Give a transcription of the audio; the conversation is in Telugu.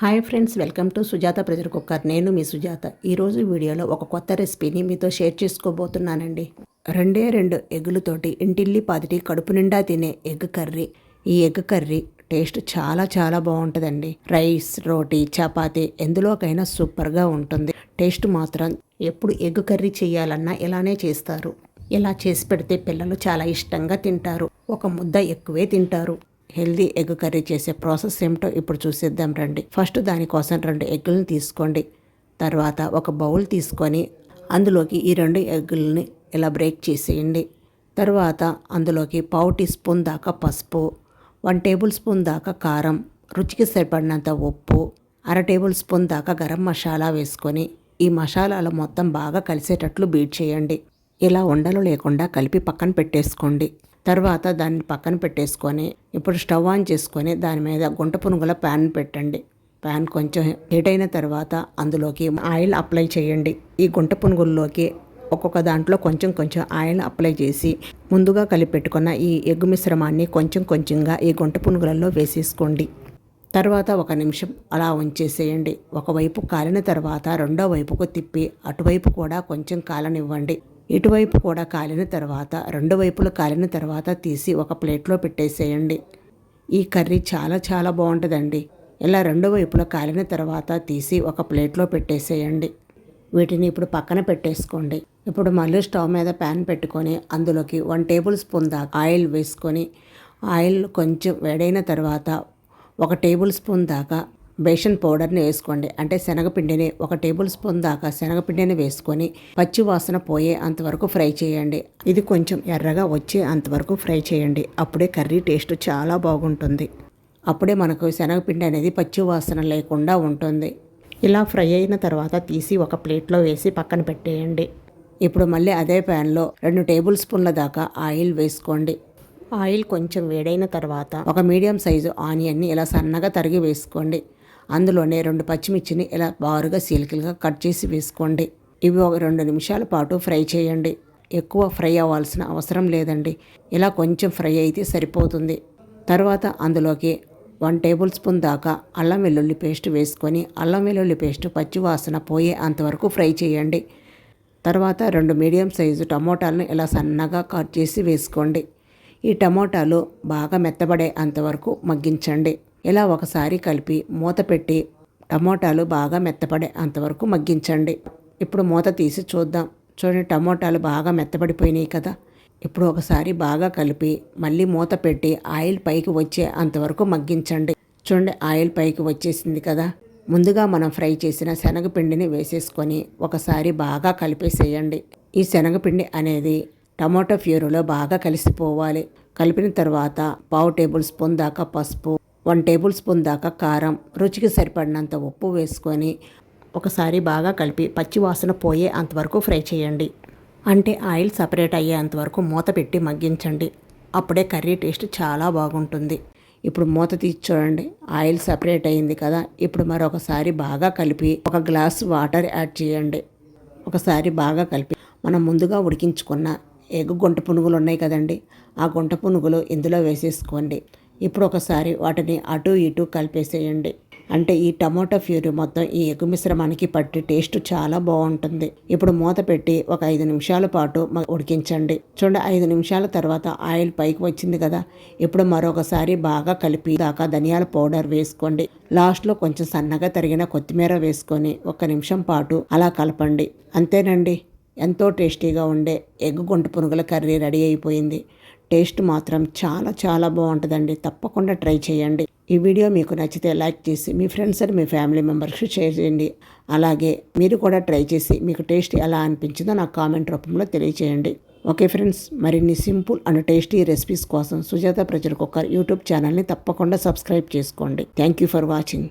Hi friends, welcome to Sujatha pressure cooker. నేను మీ సుజాత. ఈరోజు వీడియోలో ఒక కొత్త రెసిపీని మీతో షేర్ చేసుకోబోతున్నానండి. రెండు ఎగ్గులతోటి ఇంటిల్లి పాదిటి కడుపు నిండా తినే ఎగ్ కర్రీ. ఈ ఎగ్ కర్రీ టేస్ట్ చాలా చాలా బాగుంటుందండి. రైస్, రోటీ, చపాతీ ఎందులోకైనా సూపర్గా ఉంటుంది. టేస్ట్ మాత్రం ఎప్పుడు ఎగ్ కర్రీ చేయాలన్నా ఇలానే చేస్తారు. ఇలా చేసి పెడితే పిల్లలు చాలా ఇష్టంగా తింటారు. ఒక ముద్ద ఎక్కువే తింటారు. హెల్దీ ఎగ్ కర్రీ చేసే ప్రాసెస్ ఏమిటో ఇప్పుడు చూసేద్దాం రండి. ఫస్ట్ దానికోసం 2 ఎగ్గులను తీసుకోండి. తర్వాత ఒక బౌల్ తీసుకొని అందులోకి ఈ 2 ఎగ్గులని ఇలా బ్రేక్ చేసేయండి. తర్వాత అందులోకి 1/2 టీ స్పూన్ దాకా పసుపు, 1 టేబుల్ స్పూన్ దాకా కారం, రుచికి సరిపడినంత ఉప్పు, 1/2 టేబుల్ స్పూన్ దాకా గరం మసాలా వేసుకొని ఈ మసాలాలు మొత్తం బాగా కలిసేటట్లు బీట్ చేయండి. ఇలా ఉండలు లేకుండా కలిపి పక్కన పెట్టేసుకోండి. తర్వాత దాన్ని పక్కన పెట్టేసుకొని ఇప్పుడు స్టవ్ ఆన్ చేసుకొని దాని మీద గుంట పునుగుల ప్యాన్ పెట్టండి. ప్యాన్ కొంచెం హీట్ అయిన తర్వాత అందులోకి ఆయిల్ అప్లై చేయండి. ఈ గుంట పునుగుల్లోకి ఒక్కొక్క దాంట్లో కొంచెం కొంచెం ఆయిల్ అప్లై చేసి ముందుగా కలిపి పెట్టుకున్న ఈ ఎగ్గు మిశ్రమాన్ని కొంచెం కొంచెంగా ఈ గుంట పునుగులలో వేసేసుకోండి. తర్వాత 1 నిమిషం అలా ఉంచేసేయండి. ఒకవైపు కాలిన తర్వాత రెండో వైపుకు తిప్పి అటువైపు కూడా కొంచెం కాలనివ్వండి. ఇటువైపు కూడా కాలిన తర్వాత 2 వైపులు కాలిన తర్వాత తీసి ఒక ప్లేట్లో పెట్టేసేయండి. ఈ కర్రీ చాలా చాలా బాగుంటుందండి. ఇలా 2 వైపులు కాలిన తర్వాత తీసి ఒక ప్లేట్లో పెట్టేసేయండి. వీటిని ఇప్పుడు పక్కన పెట్టేసుకోండి. ఇప్పుడు మళ్ళీ స్టవ్ మీద ప్యాన్ పెట్టుకొని అందులోకి 1 టేబుల్ స్పూన్ దాకా ఆయిల్ వేసుకొని ఆయిల్ కొంచెం వేడైన తర్వాత 1 టేబుల్ స్పూన్ దాకా బేసన్ పౌడర్ని వేసుకోండి. అంటే శనగపిండిని 1 టేబుల్ స్పూన్ దాకా శనగపిండిని వేసుకొని పచ్చి వాసన పోయే అంతవరకు ఫ్రై చేయండి. ఇది కొంచెం ఎర్రగా వచ్చే అంతవరకు ఫ్రై చేయండి. అప్పుడే కర్రీ టేస్ట్ చాలా బాగుంటుంది. అప్పుడే మనకు శనగపిండి అనేది పచ్చి వాసన లేకుండా ఉంటుంది. ఇలా ఫ్రై అయిన తర్వాత తీసి ఒక ప్లేట్లో వేసి పక్కన పెట్టేయండి. ఇప్పుడు మళ్ళీ అదే ప్యాన్లో 2 టేబుల్ స్పూన్ల దాకా ఆయిల్ వేసుకోండి. ఆయిల్ కొంచెం వేడైన తర్వాత ఒక మీడియం సైజు ఆనియన్ని ఇలా సన్నగా తరిగి వేసుకోండి. అందులోనే 2 పచ్చిమిర్చిని ఇలా బారుగా సీలికలుగా కట్ చేసి వేసుకోండి. ఇవి ఒక 2 నిమిషాల పాటు ఫ్రై చేయండి. ఎక్కువ ఫ్రై అవ్వాల్సిన అవసరం లేదండి. ఇలా కొంచెం ఫ్రై అయితే సరిపోతుంది. తర్వాత అందులోకి 1 టేబుల్ స్పూన్ దాకా అల్లం వెల్లుల్లి పేస్ట్ వేసుకొని అల్లం వెల్లుల్లి పేస్ట్ పచ్చి వాసన పోయే అంతవరకు ఫ్రై చేయండి. తర్వాత 2 మీడియం సైజు టమోటాలను ఇలా సన్నగా కట్ చేసి వేసుకోండి. ఈ టమోటాలు బాగా మెత్తబడే అంతవరకు మగ్గించండి. ఇలా ఒకసారి కలిపి మూత పెట్టి టమోటాలు బాగా మెత్తపడే అంతవరకు మగ్గించండి. ఇప్పుడు మూత తీసి చూద్దాం. చూడండి, టమోటాలు బాగా మెత్తపడిపోయినాయి కదా. ఇప్పుడు ఒకసారి బాగా కలిపి మళ్ళీ మూత పెట్టి ఆయిల్ పైకి వచ్చే అంతవరకు మగ్గించండి. చూడండి, ఆయిల్ పైకి వచ్చేసింది కదా. ముందుగా మనం ఫ్రై చేసిన శనగపిండిని వేసేసుకొని ఒకసారి బాగా కలిపేసేయండి. ఈ శనగపిండి అనేది టమోటా ప్యూరీలో బాగా కలిసిపోవాలి. కలిపిన తర్వాత 1/2 టేబుల్ స్పూన్ దాకా పసుపు, 1 టేబుల్ స్పూన్ దాకా కారం, రుచికి సరిపడినంత ఉప్పు వేసుకొని ఒకసారి బాగా కలిపి పచ్చి వాసన పోయే అంతవరకు ఫ్రై చేయండి. అంటే ఆయిల్ సపరేట్ అయ్యే అంతవరకు మూత పెట్టి మగ్గించండి. అప్పుడే కర్రీ టేస్ట్ చాలా బాగుంటుంది. ఇప్పుడు మూత తీసి చూడండి, ఆయిల్ సపరేట్ అయ్యింది కదా. ఇప్పుడు మరొకసారి బాగా కలిపి 1 గ్లాసు వాటర్ యాడ్ చేయండి. ఒకసారి బాగా కలిపి మనం ముందుగా ఉడికించుకున్న ఎగ్ గుంట పునుగులు ఉన్నాయి కదండి, ఆ గుంట పునుగులు ఇందులో వేసేసుకోండి. ఇప్పుడు ఒకసారి వాటిని అటు ఇటు కలిపేసేయండి. అంటే ఈ టమోటా ప్యూరీ మొత్తం ఈ ఎగ్ మిశ్రమానికి పట్టి టేస్ట్ చాలా బాగుంటుంది. ఇప్పుడు మూత పెట్టి ఒక 5 నిమిషాల పాటు ఉడికించండి. చూడండి, 5 నిమిషాల తర్వాత ఆయిల్ పైకి వచ్చింది కదా. ఇప్పుడు మరొకసారి బాగా కలిపి దాకా ధనియాల పౌడర్ వేసుకోండి. లాస్ట్లో కొంచెం సన్నగా తరిగిన కొత్తిమీర వేసుకొని 1 నిమిషం పాటు అలా కలపండి. అంతేనండి, ఎంతో టేస్టీగా ఉండే ఎగ్ గుంట పునుగుల కర్రీ రెడీ అయిపోయింది. టేస్ట్ మాత్రం చాలా చాలా బాగుంటుందండి. తప్పకుండా ట్రై చేయండి. ఈ వీడియో మీకు నచ్చితే లైక్ చేసి మీ ఫ్రెండ్స్ అండ్ మీ ఫ్యామిలీ మెంబర్స్కి షేర్ చేయండి. అలాగే మీరు కూడా ట్రై చేసి మీకు టేస్ట్ ఎలా అనిపించిందో నాకు కామెంట్ రూపంలో తెలియచేయండి. ఓకే ఫ్రెండ్స్, మరిన్ని సింపుల్ అండ్ టేస్టీ రెసిపీస్ కోసం సుజాత ప్రెషర్ కుక్కర్ యూట్యూబ్ ఛానల్ని తప్పకుండా సబ్స్క్రైబ్ చేసుకోండి. Thank you for watching.